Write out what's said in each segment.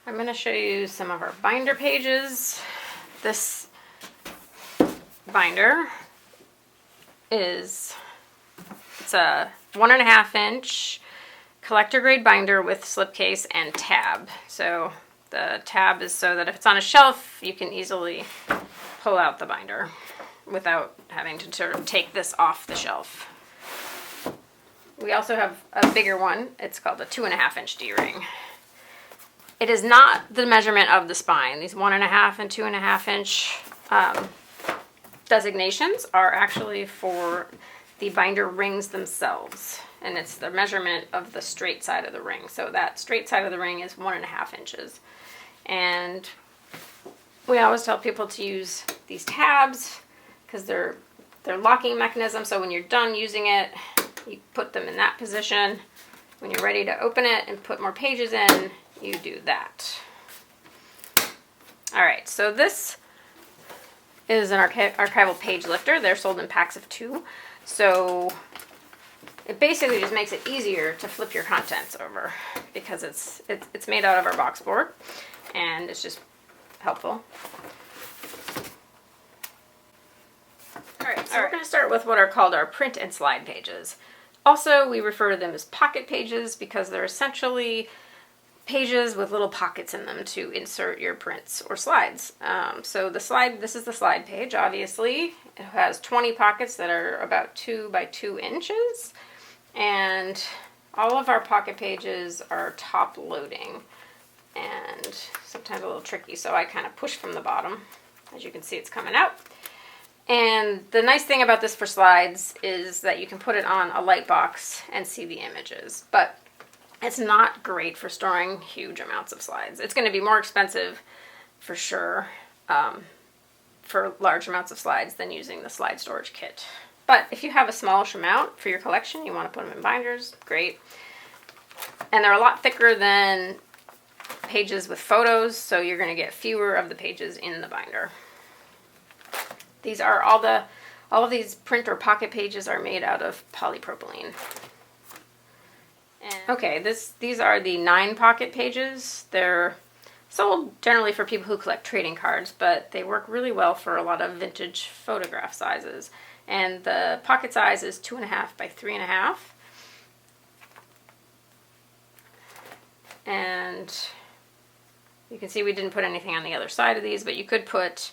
I'm going to show you some of our binder pages. This binder it's a 1.5 inch collector grade binder with slipcase and tab. So the tab is so that if it's on a shelf, you can easily pull out the binder without having to sort of take this off the shelf. We also have a bigger one. It's called a 2.5 inch D-ring. It is not the measurement of the spine. These 1.5 and 2.5 inch designations are actually for the binder rings themselves, and it's the measurement of the straight side of the ring. So that straight side of the ring is 1.5 inches. And we always tell people to use these tabs because they're locking mechanism. So when you're done using it, you put them in that position. When you're ready to open it and put more pages in, you do that. All right, so this is an archival page lifter. They're sold in packs of 2. So it basically just makes it easier to flip your contents over because it's made out of our box board, and it's just helpful. All right, so we're going to start with what are called our print and slide pages. Also, we refer to them as pocket pages because they're essentially pages with little pockets in them to insert your prints or slides. So this is the slide page, obviously. It has 20 pockets that are about 2 by 2 inches. And all of our pocket pages are top loading and sometimes a little tricky. So I kind of push from the bottom. As you can see, it's coming out. And the nice thing about this for slides is that you can put it on a light box and see the images. But it's not great for storing huge amounts of slides. It's going to be more expensive for sure for large amounts of slides than using the slide storage kit. But if you have a smallish amount for your collection, you want to put them in binders, great. And they're a lot thicker than pages with photos, so you're going to get fewer of the pages in the binder. These are all of these print or pocket pages are made out of polypropylene. Okay, these are the 9 pocket pages. They're sold generally for people who collect trading cards, but they work really well for a lot of vintage photograph sizes. And the pocket size is 2.5 by 3.5. And you can see we didn't put anything on the other side of these, but you could put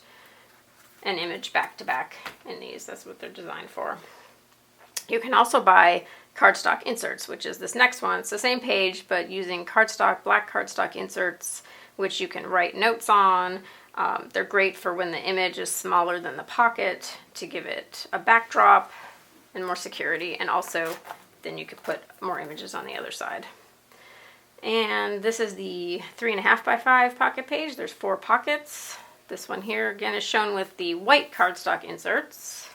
an image back to back in these. That's what they're designed for. You can also buy cardstock inserts, which is this next one. It's the same page, but using cardstock, black cardstock inserts, which you can write notes on. They're great for when the image is smaller than the pocket to give it a backdrop and more security, and also then you could put more images on the other side. And this is the 3.5 by 5 pocket page. There's 4 pockets. This one here again is shown with the white cardstock inserts.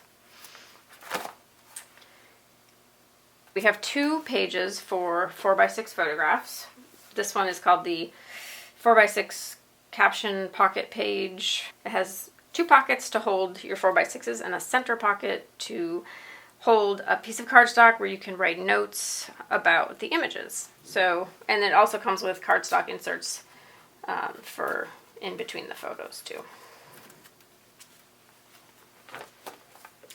We have 2 pages for 4x6 photographs. This one is called the 4x6 caption pocket page. It has 2 pockets to hold your 4x6s and a center pocket to hold a piece of cardstock where you can write notes about the images. So, and it also comes with cardstock inserts for in between the photos too.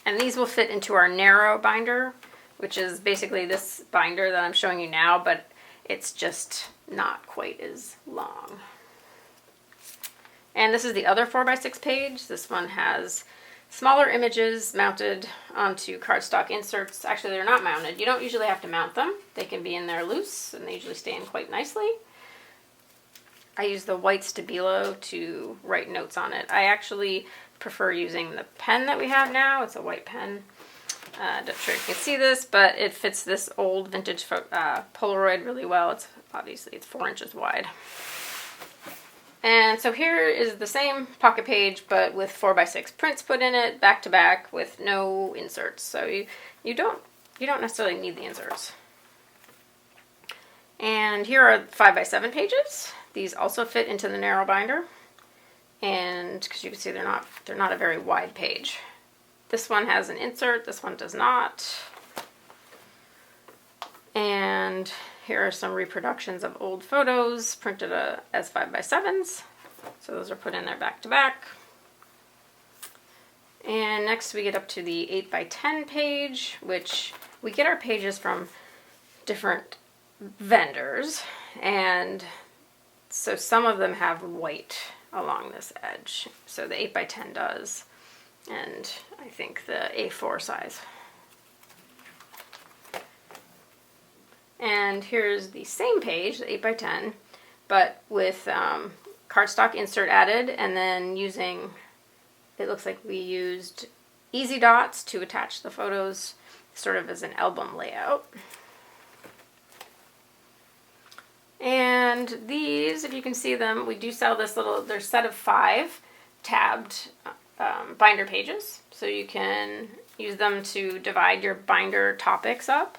And these will fit into our narrow binder, which is basically this binder that I'm showing you now, but it's just not quite as long. And this is the other 4x6 page. This one has smaller images mounted onto cardstock inserts. Actually, they're not mounted. You don't usually have to mount them. They can be in there loose, and they usually stay in quite nicely. I use the white Stabilo to write notes on it. I actually prefer using the pen that we have now. It's a white pen. I'm not sure you can see this, but it fits this old vintage Polaroid really well. It's 4 inches wide. And so here is the same pocket page, but with 4x6 prints put in it, back to back, with no inserts. So you don't necessarily need the inserts. And here are 5x7 pages. These also fit into the narrow binder, and because you can see they're not a very wide page. This one has an insert. This one does not. And Here are some reproductions of old photos printed as 5x7s. So those are put in there back to back. And next we get up to the 8x10 page, which we get our pages from different vendors. And so some of them have white along this edge. So the 8x10 does. And I think the A4 size. And here's the same page, the 8x10, but with cardstock insert added, and then using, it looks like we used easy dots to attach the photos sort of as an album layout. And these, if you can see them, we do sell this little, there's a set of 5 tabbed binder pages. So you can use them to divide your binder topics up.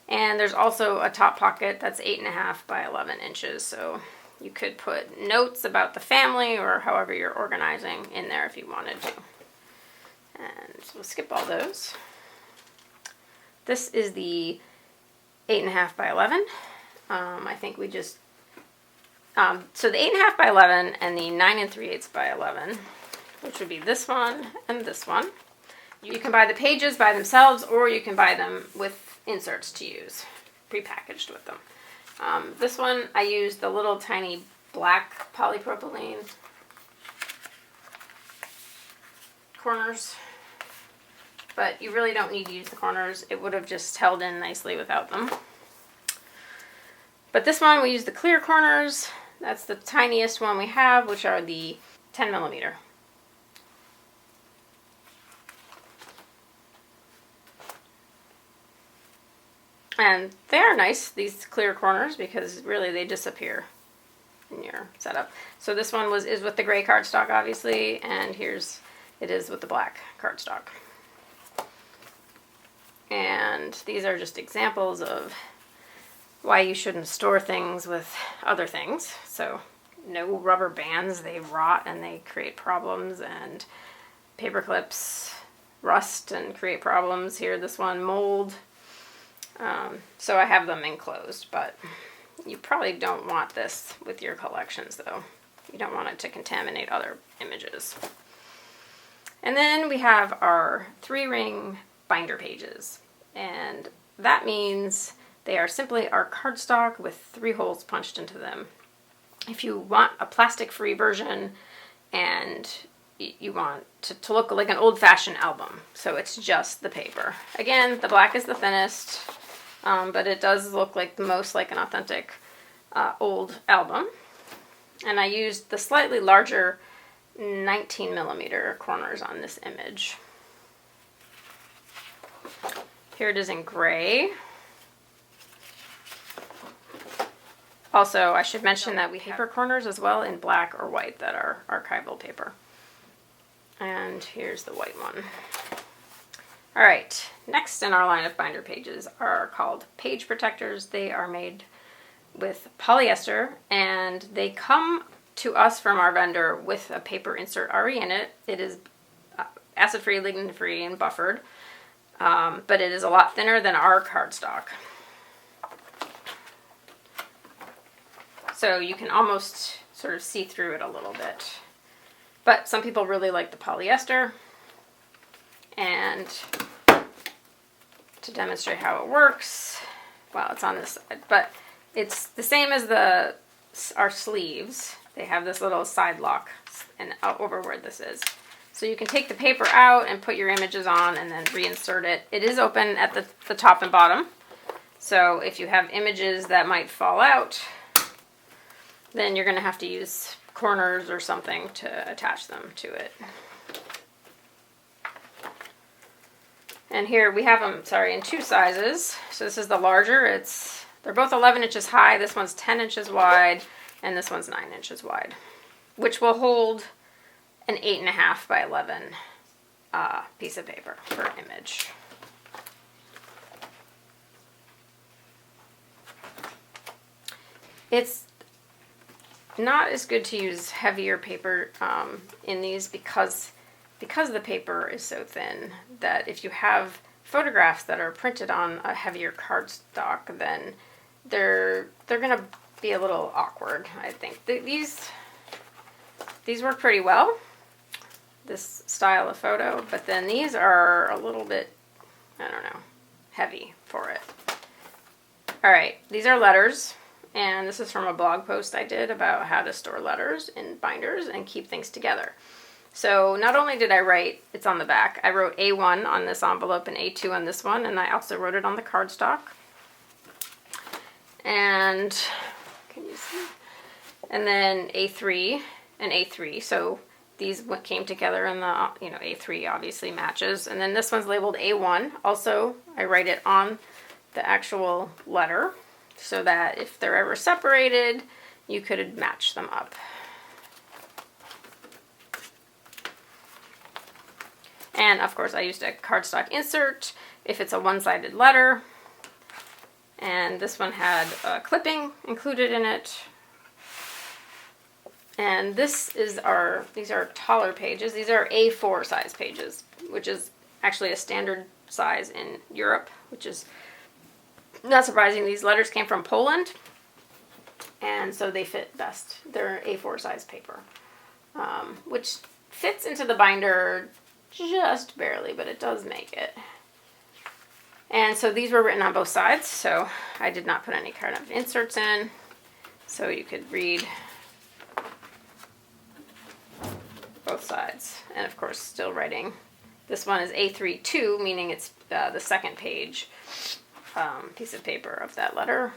And there's also a top pocket that's 8.5 by 11 inches. So you could put notes about the family or however you're organizing in there if you wanted to. And so we'll skip all those. This is the 8.5 by 11. I think we just, so the 8.5 by 11 and the 9 3/8 by 11, which would be this one and this one. You can buy the pages by themselves, or you can buy them with inserts to use, prepackaged with them. This one, I used the little tiny black polypropylene corners, but you really don't need to use the corners. It would have just held in nicely without them. But this one, we use the clear corners. That's the tiniest one we have, which are the 10 millimeter. And they are nice, these clear corners, because really they disappear in your setup. So this one is with the gray cardstock, obviously, and it is with the black cardstock. And these are just examples of why you shouldn't store things with other things. So no rubber bands, they rot and they create problems, and paper clips rust and create problems. Here, this one, mold. So I have them enclosed, but you probably don't want this with your collections, though. You don't want it to contaminate other images. And then we have our 3-ring binder pages, and that means they are simply our cardstock with 3 holes punched into them. If you want a plastic-free version and you want to look like an old-fashioned album, so it's just the paper. Again, the black is the thinnest, but it does look like the most like an authentic old album. And I used the slightly larger 19 millimeter corners on this image. Here it is in gray. Also, I should mention that we have paper corners as well in black or white that are archival paper. And here's the white one. All right, next in our line of binder pages are called page protectors. They are made with polyester, and they come to us from our vendor with a paper insert already in it. It is acid-free, lignin-free, and buffered, but it is a lot thinner than our cardstock. So you can almost sort of see through it a little bit. But some people really like the polyester. And to demonstrate how it works, well, it's on this side, but it's the same as our sleeves. They have this little side lock and over where this is. So you can take the paper out and put your images on and then reinsert it. It is open at the top and bottom. So if you have images that might fall out, then you're going to have to use corners or something to attach them to it. And here we have them, in 2 sizes. So this is the larger. They're both 11 inches high. This one's 10 inches wide, and this one's 9 inches wide, which will hold an 8.5 by 11 piece of paper per image. It's not as good to use heavier paper in these because the paper is so thin that if you have photographs that are printed on a heavier cardstock, then they're gonna be a little awkward, I think. These work pretty well, this style of photo, but then these are a little bit, I don't know, heavy for it. All right, these are letters, and this is from a blog post I did about how to store letters in binders and keep things together. So not only did I write, it's on the back, I wrote A1 on this envelope and A2 on this one, and I also wrote it on the cardstock. And, can you see? And then A3 and A3, so these came together in the, you know, A3 obviously matches. And then this one's labeled A1. Also, I write it on the actual letter so that if they're ever separated, you could match them up. And of course I used a cardstock insert if it's a one-sided letter. And this one had a clipping included in it. And these are taller pages. These are A4 size pages, which is actually a standard size in Europe, which is not surprising. These letters came from Poland, and so they fit best. They're A4 size paper, which fits into the binder just barely, but it does make it. And so these were written on both sides, so I did not put any kind of inserts in, so you could read both sides. And of course, still writing. This one is A3-2, meaning it's the second page piece of paper of that letter.